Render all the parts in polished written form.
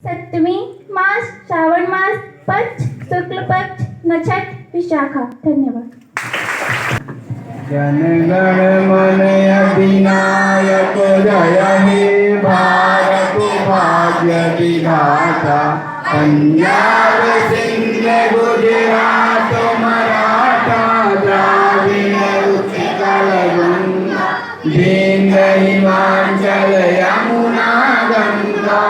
सप्तमी मास, श्रावण मास, पक्ष, शुक्ल पक्ष, नक्षत्र, विशाखा। धन्यवाद। जनगण मन अधिनायक जय हे भारत भाग्य विधाता। पंजाब सिंध गुजरात मराठा द्राविड़ उत्कल गंगा विंध्य हिमाचल यमुना गंगा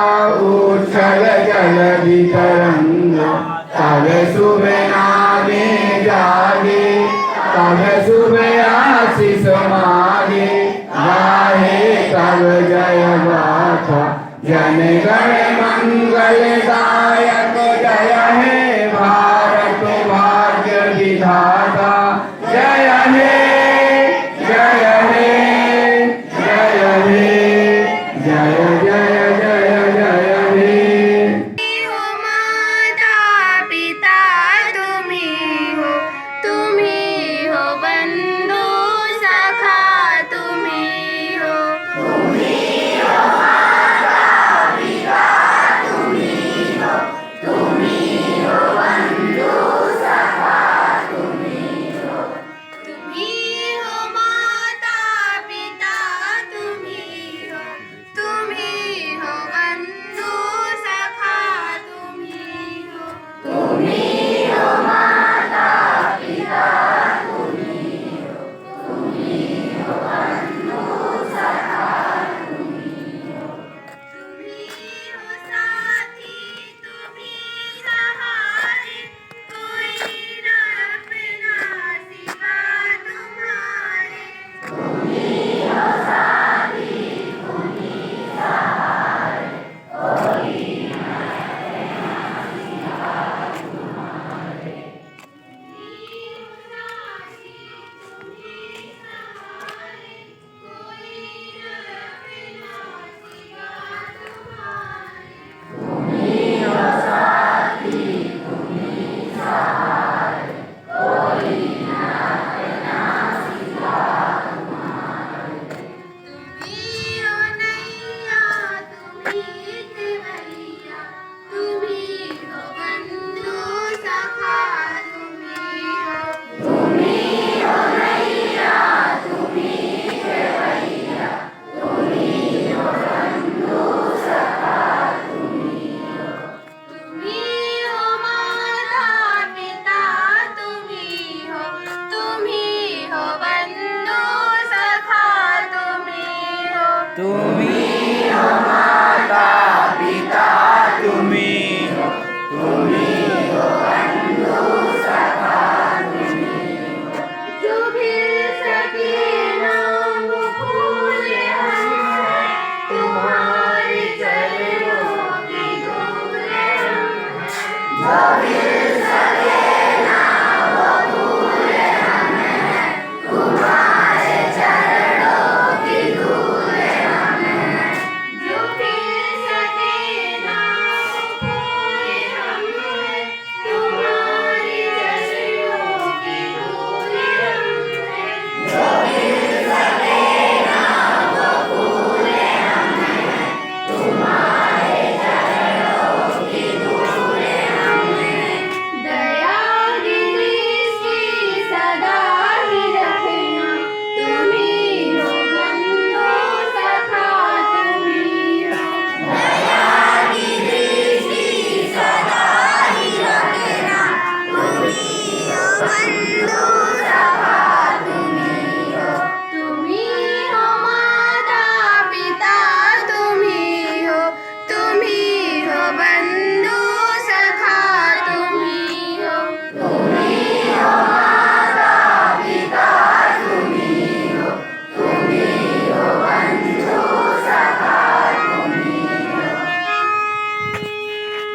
उच्छल जलधि तरंगा। तब शुभ नामे जागे तब शुभ आशीष मागे गाहे तब जय गाथा। जनगण मंगलदायक जय हे भारत भाग्य विधाता। जय हे जय हे जय हे जय जय जय जय हे।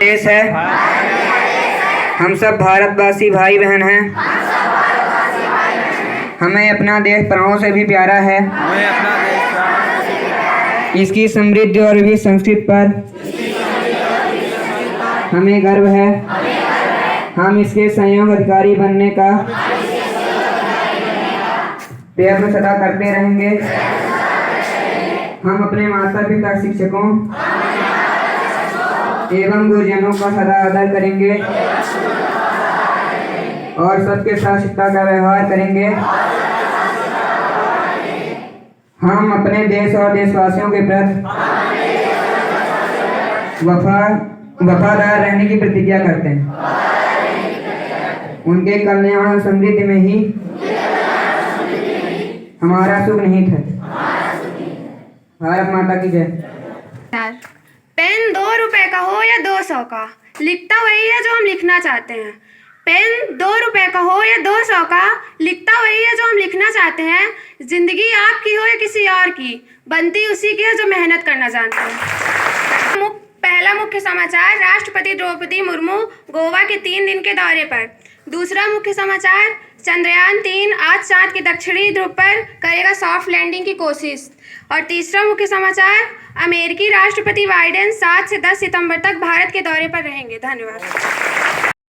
देश है, हम सब भारतवासी भाई बहन हैं। हमें अपना देश प्राणों से भी प्यारा है। इसकी समृद्धि और विविध संस्कृति पर हमें गर्व है। हम इसके संयोग अधिकारी बनने का प्रयत्न सदा करते रहेंगे। हम अपने माता पिता शिक्षकों एवं गुरुजनों का सदा आदर करेंगे और सबके साथ शिष्टता का व्यवहार करेंगे। हम अपने देश और देशवासियों के प्रति वफादार रहने की प्रतिज्ञा करते हैं। उनके कल्याण और समृद्धि में ही हमारा सुख निहित है। भारत माता की जय। पेन 2 रुपए का हो या 200 का, लिखता वही है जो हम लिखना चाहते हैं। पेन 2 रुपए का हो या 200 का, लिखता वही है जो हम लिखना चाहते हैं। जिंदगी आपकी हो या किसी और की, बनती उसी की है जो मेहनत करना जानता है। पहला मुख्य समाचार, राष्ट्रपति द्रौपदी मुर्मू गोवा के 3 दिन के दौरे पर। दूसरा मुख्य समाचार, चंद्रयान 3 आज चांद के दक्षिणी ध्रुव पर करेगा सॉफ्ट लैंडिंग की कोशिश। और तीसरा मुख्य समाचार, अमेरिकी राष्ट्रपति बाइडेन 7 से 10 सितंबर तक भारत के दौरे पर रहेंगे। धन्यवाद।